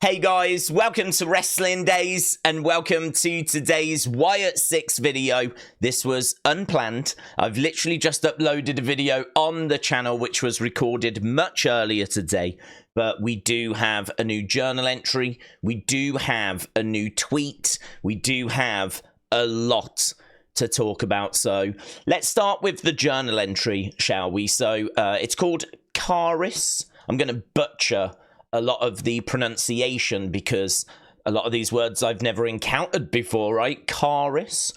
Hey guys, welcome to Wrestling Daze and welcome to today's Wyatt 6 video. This was unplanned. I've literally just uploaded a video on the channel which was recorded much earlier today. But we do have a new journal entry. We do have a new tweet. We do have a lot to talk about. So let's start with the journal entry, shall we? So it's called KHARIS. I'm going to butcher a lot of the pronunciation because a lot of these words I've never encountered before, right? KHARIS.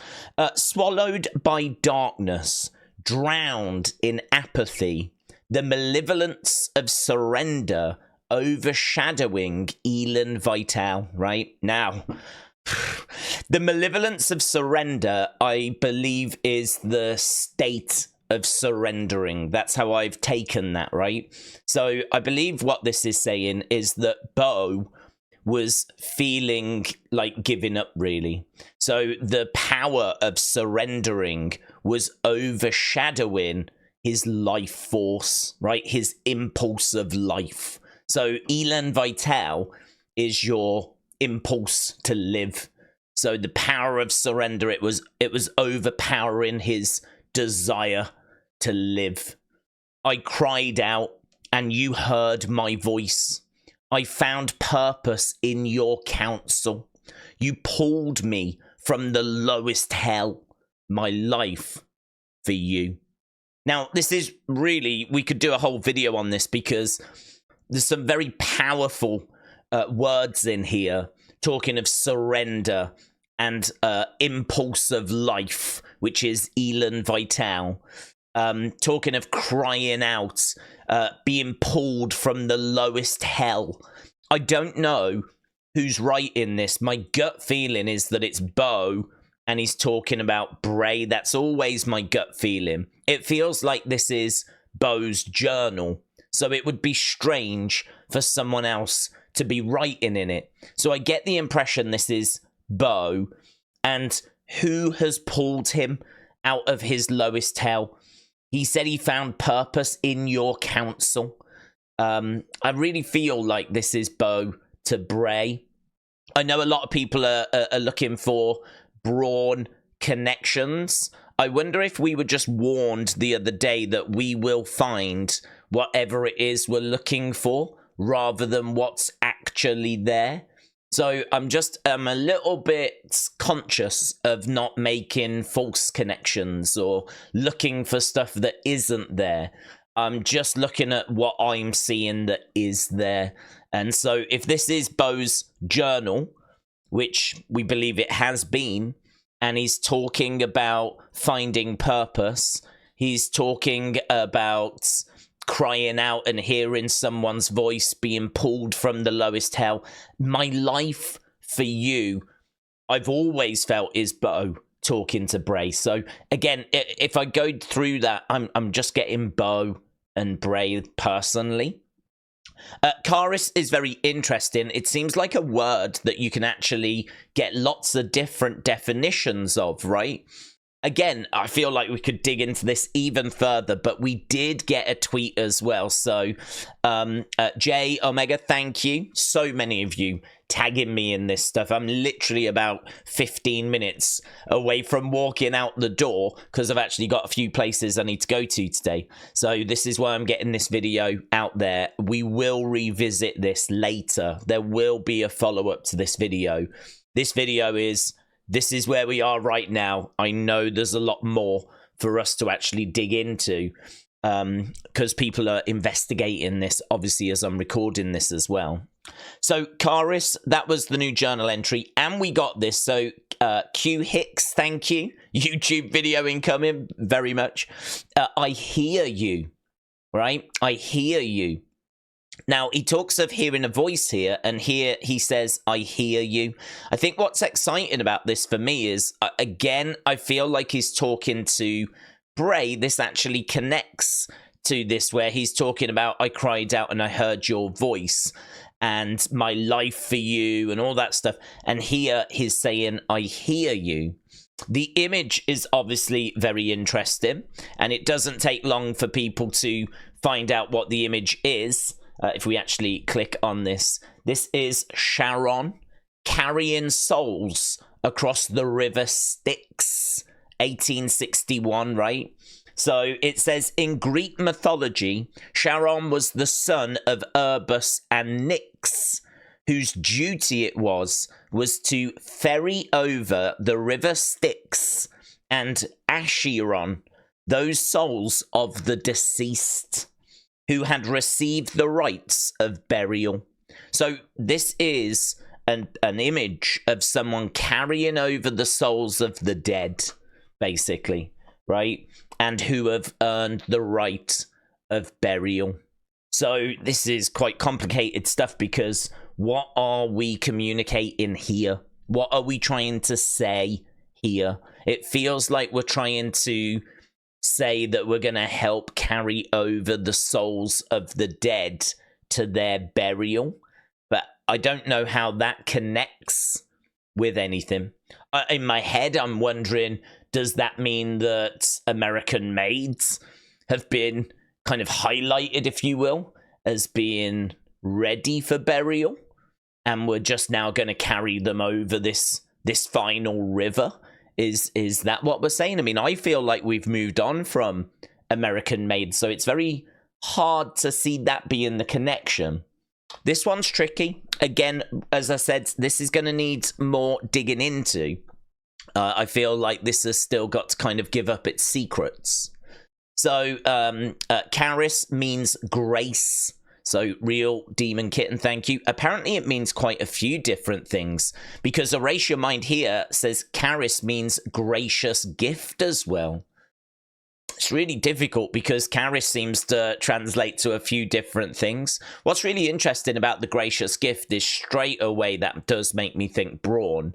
Swallowed by darkness, drowned in apathy, the malevolence of surrender overshadowing Elan Vital, right? Now, the malevolence of surrender, I believe, is the state of surrendering. That's how I've taken that, right? So I believe what this is saying is that Bo was feeling like giving up, really. So the power of surrendering was overshadowing his life force, right? His impulse of life. So Elan Vital is your impulse to live. So the power of surrender, it was overpowering his desire to live. I cried out and you heard my voice. I found purpose in your counsel. You pulled me from the lowest hell, my life for you. Now, this is really, we could do a whole video on this because there's some very powerful words in here talking of surrender and impulse of life, which is Elan Vital. Talking of crying out, being pulled from the lowest hell. I don't know who's right in this. My gut feeling is that it's Bo, and he's talking about Bray. That's always my gut feeling. It feels like this is Bo's journal, so it would be strange for someone else to be writing in it. So I get the impression this is Bo, and who has pulled him out of his lowest hell? He said he found purpose in your counsel. I really feel like this is Bo to Bray. I know a lot of people are looking for Braun connections. I wonder if we were just warned the other day that we will find whatever it is we're looking for rather than what's actually there. So I'm a little bit conscious of not making false connections or looking for stuff that isn't there. I'm just looking at what I'm seeing that is there. And so if this is Bo's journal, which we believe it has been, and he's talking about finding purpose, he's talking about crying out and hearing someone's voice, being pulled from the lowest hell. My life for you, I've always felt, is Bo talking to Bray. So again, if I go through that, I'm just getting Bo and Bray personally. KHARIS is very interesting. It seems like a word that you can actually get lots of different definitions of, right? Again, I feel like we could dig into this even further, but we did get a tweet as well. So, J Omega, thank you. So many of you tagging me in this stuff. I'm literally about 15 minutes away from walking out the door because I've actually got a few places I need to go to today. So this is why I'm getting this video out there. We will revisit this later. There will be a follow-up to this video. This video is... This is where we are right now. I know there's a lot more for us to actually dig into because people are investigating this, obviously, as I'm recording this as well. So, KHARIS, that was the new journal entry, and we got this. So, Q Hicks, thank you. YouTube video incoming, very much. I hear you, right? I hear you. Now, he talks of hearing a voice here, and here he says, I hear you. I think what's exciting about this for me is, again, I feel like he's talking to Bray. This actually connects to this where he's talking about, I cried out and I heard your voice and my life for you and all that stuff. And here he's saying, I hear you. The image is obviously very interesting, and it doesn't take long for people to find out what the image is. if we actually click on this. This is Charon carrying souls across the river Styx, 1861, right? So it says, in Greek mythology, Charon was the son of Erebus and Nyx, whose duty it was to ferry over the river Styx and Acheron, those souls of the deceased who had received the rites of burial. So this is an image of someone carrying over the souls of the dead, basically, right? And who have earned the right of burial. So this is quite complicated stuff, because what are we communicating here? What are we trying to say here? It feels like we're trying to say that we're going to help carry over the souls of the dead to their burial, but I don't know how that connects with anything. In my head, I'm wondering, does that mean that American maids have been kind of highlighted, if you will, as being ready for burial, and we're just now going to carry them over this final river? Is that what we're saying? I mean, I feel like we've moved on from American maids, so it's very hard to see that being the connection. This one's tricky. Again, as I said, this is going to need more digging into. I feel like this has still got to kind of give up its secrets. So, KHARIS means grace. So, real demon kitten, thank you. Apparently, it means quite a few different things, because Erase Your Mind here says KHARIS means gracious gift as well. It's really difficult, because KHARIS seems to translate to a few different things. What's really interesting about the gracious gift is straight away that does make me think Brawn,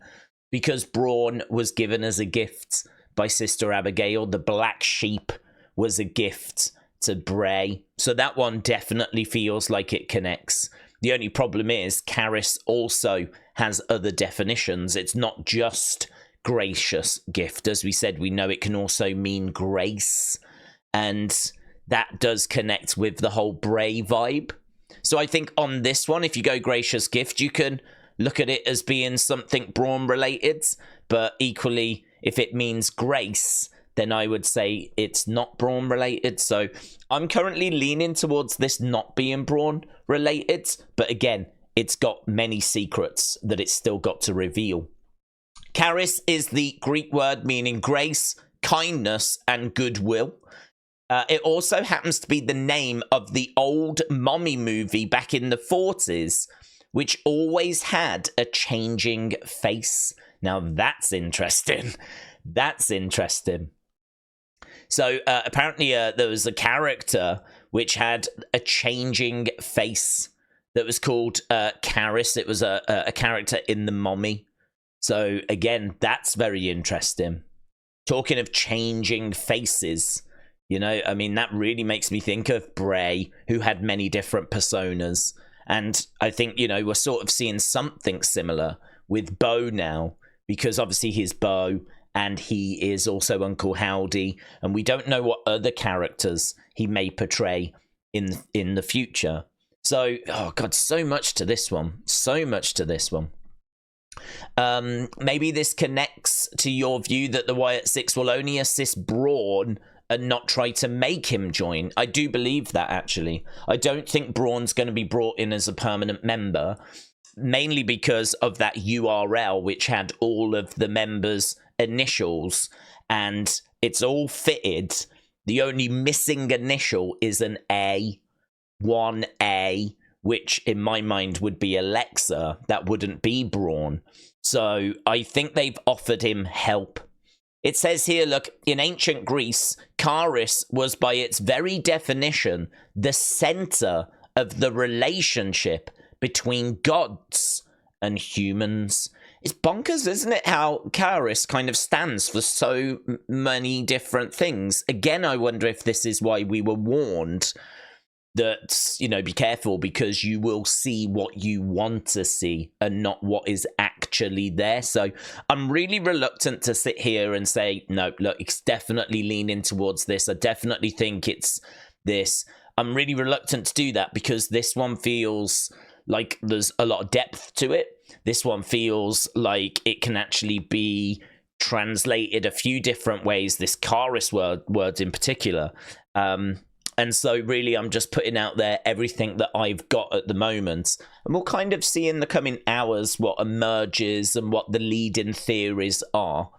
because Brawn was given as a gift by Sister Abigail. The black sheep was a gift to Bray. So that one definitely feels like it connects. The only problem is KHARIS also has other definitions. It's not just gracious gift. As we said, we know it can also mean grace. And that does connect with the whole Bray vibe. So I think on this one, if you go gracious gift, you can look at it as being something Brawn related. But equally, if it means grace, then I would say it's not Brawn related. So I'm currently leaning towards this not being Brawn related. But again, it's got many secrets that it's still got to reveal. KHARIS is the Greek word meaning grace, kindness, and goodwill. It also happens to be the name of the old mommy movie back in the 40s, which always had a changing face. Now that's interesting. That's interesting. So apparently there was a character which had a changing face that was called KHARIS. It was a character in the Mommy. So again, that's very interesting. Talking of changing faces, you know, I mean, that really makes me think of Bray, who had many different personas. And I think, you know, we're sort of seeing something similar with Bo now, because obviously he's Bo, and he is also Uncle Howdy, and we don't know what other characters he may portray in the future. So, oh God, so much to this one. So much to this one. Maybe this connects to your view that the Wyatt Six will only assist Brawn and not try to make him join. I do believe that, actually. I don't think Brawn's going to be brought in as a permanent member, mainly because of that URL, which had all of the members' initials, and it's all fitted. The only missing initial is an A, 1A, which in my mind would be Alexa. That wouldn't be Brawn. So I think they've offered him help. It says here, look, in ancient Greece, KHARIS was by its very definition the center of the relationship between gods and humans. It's bonkers, isn't it, how KHARIS kind of stands for so many different things. Again, I wonder if this is why we were warned that, you know, be careful, because you will see what you want to see and not what is actually there. So I'm really reluctant to sit here and say, no, look, it's definitely leaning towards this. I definitely think it's this. I'm really reluctant to do that because this one feels like there's a lot of depth to it. This one feels like it can actually be translated a few different ways, this KHARIS word in particular. And so really I'm just putting out there everything that I've got at the moment. And we'll kind of see in the coming hours what emerges and what the leading theories are.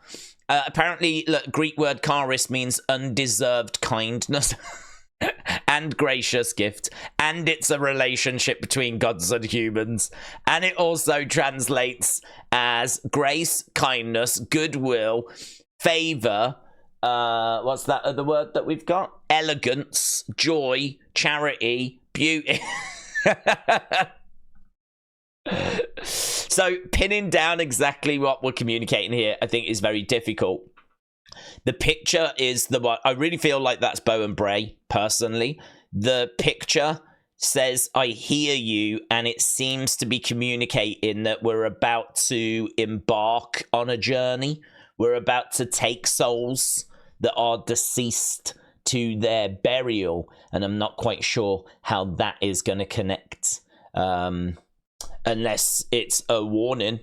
Apparently, look, Greek word KHARIS means undeserved kindness and gracious gift. And it's a relationship between gods and humans. And it also translates as grace, kindness, goodwill, favor. What's that other word that we've got? Elegance, joy, charity, beauty. So pinning down exactly what we're communicating here, I think, is very difficult. The picture is the one. I really feel like that's Bo and Bray, personally. The picture says, I hear you, and it seems to be communicating that we're about to embark on a journey. We're about to take souls that are deceased to their burial, and I'm not quite sure how that is going to connect. Unless it's a warning.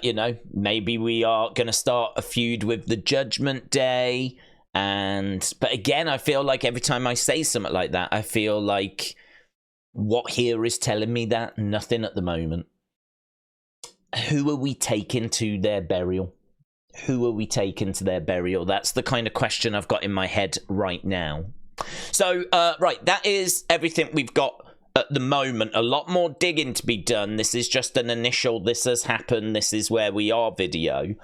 You know, maybe we are going to start a feud with the Judgment Day. But again, I feel like every time I say something like that, I feel like what here is telling me that nothing at the moment. Who are we taking to their burial? Who are we taking to their burial? That's the kind of question I've got in my head right now. So, right, that is everything we've got at the moment. A lot more digging to be done. This is just an initial, this has happened, this is where we are video.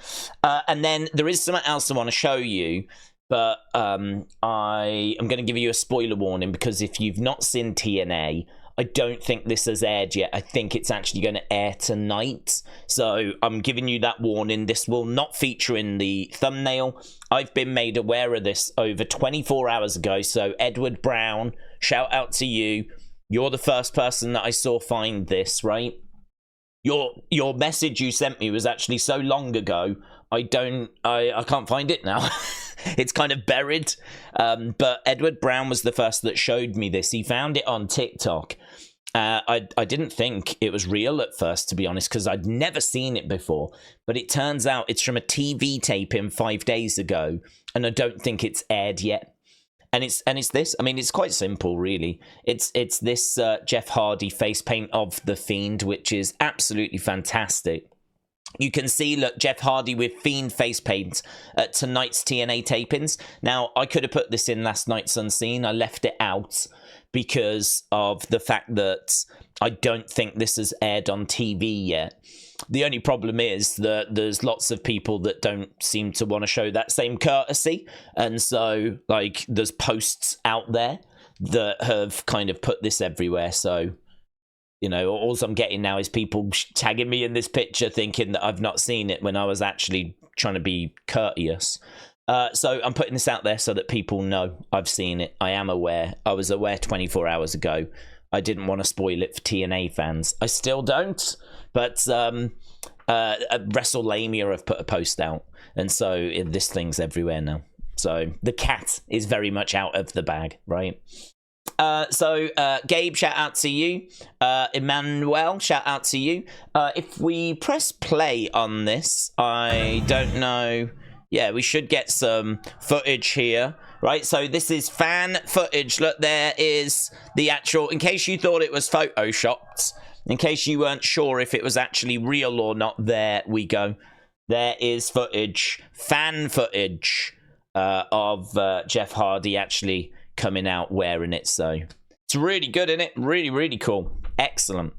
And then there is something else I want to show you, but I am going to give you a spoiler warning, because if you've not seen TNA, I don't think this has aired yet. I think it's actually going to air tonight. So I'm giving you that warning. This will not feature in the thumbnail. I've been made aware of this over 24 hours ago. So Edward Brown, shout out to you. You're the first person that I saw find this, right? Your message you sent me was actually so long ago, I can't find it now. It's kind of buried. But Edward Brown was the first that showed me this. He found it on TikTok. I didn't think it was real at first, to be honest, because I'd never seen it before. But it turns out it's from a TV taping 5 days ago, and I don't think it's aired yet. And it's this. I mean, it's quite simple, really. It's this Jeff Hardy face paint of The Fiend, which is absolutely fantastic. You can see, look, Jeff Hardy with Fiend face paint at tonight's TNA tapings. Now, I could have put this in last night's Unseen. I left it out because of the fact that I don't think this has aired on TV yet. The only problem is that there's lots of people that don't seem to want to show that same courtesy. And so, like, there's posts out there that have kind of put this everywhere. So, you know, all I'm getting now is people tagging me in this picture thinking that I've not seen it when I was actually trying to be courteous. So I'm putting this out there so that people know I've seen it. I am aware. I was aware 24 hours ago. I didn't want to spoil it for TNA fans. I still don't. But WrestleLamia have put a post out. And so this thing's everywhere now. So the cat is very much out of the bag, right? Gabe, shout out to you. Emmanuel, shout out to you. If we press play on this, I don't know. Yeah, we should get some footage here, right? So this is fan footage. Look, there is the actual, in case you thought it was photoshopped, in case you weren't sure if it was actually real or not, there we go. There is footage, fan footage of Jeff Hardy actually coming out wearing it. So it's really good, isn't it? Really, really cool. Excellent.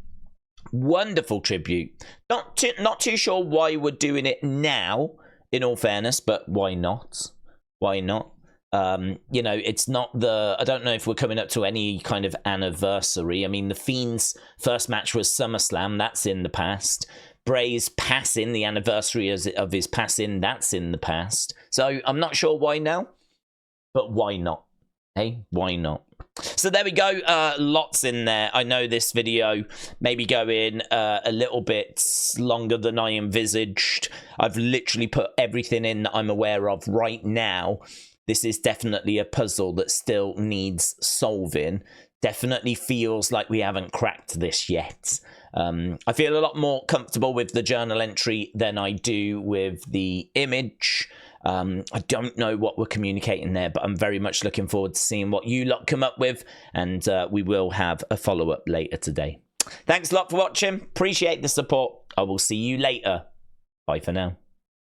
Wonderful tribute. Not too sure why we're doing it now, in all fairness, but why not? Why not? You know, it's not the... I don't know if we're coming up to any kind of anniversary. I mean, The Fiend's first match was SummerSlam. That's in the past. Bray's passing, the anniversary of his passing, that's in the past. So I'm not sure why now, but why not? Hey, why not? So there we go. Lots in there. I know this video may be going a little bit longer than I envisaged. I've literally put everything in that I'm aware of right now. this is definitely a puzzle that still needs solving. Definitely feels like we haven't cracked this yet. I feel a lot more comfortable with the journal entry than I do with the image. I don't know what we're communicating there, but I'm very much looking forward to seeing what you lot come up with, and we will have a follow-up later today. Thanks a lot for watching. Appreciate the support. I will see you later. Bye for now.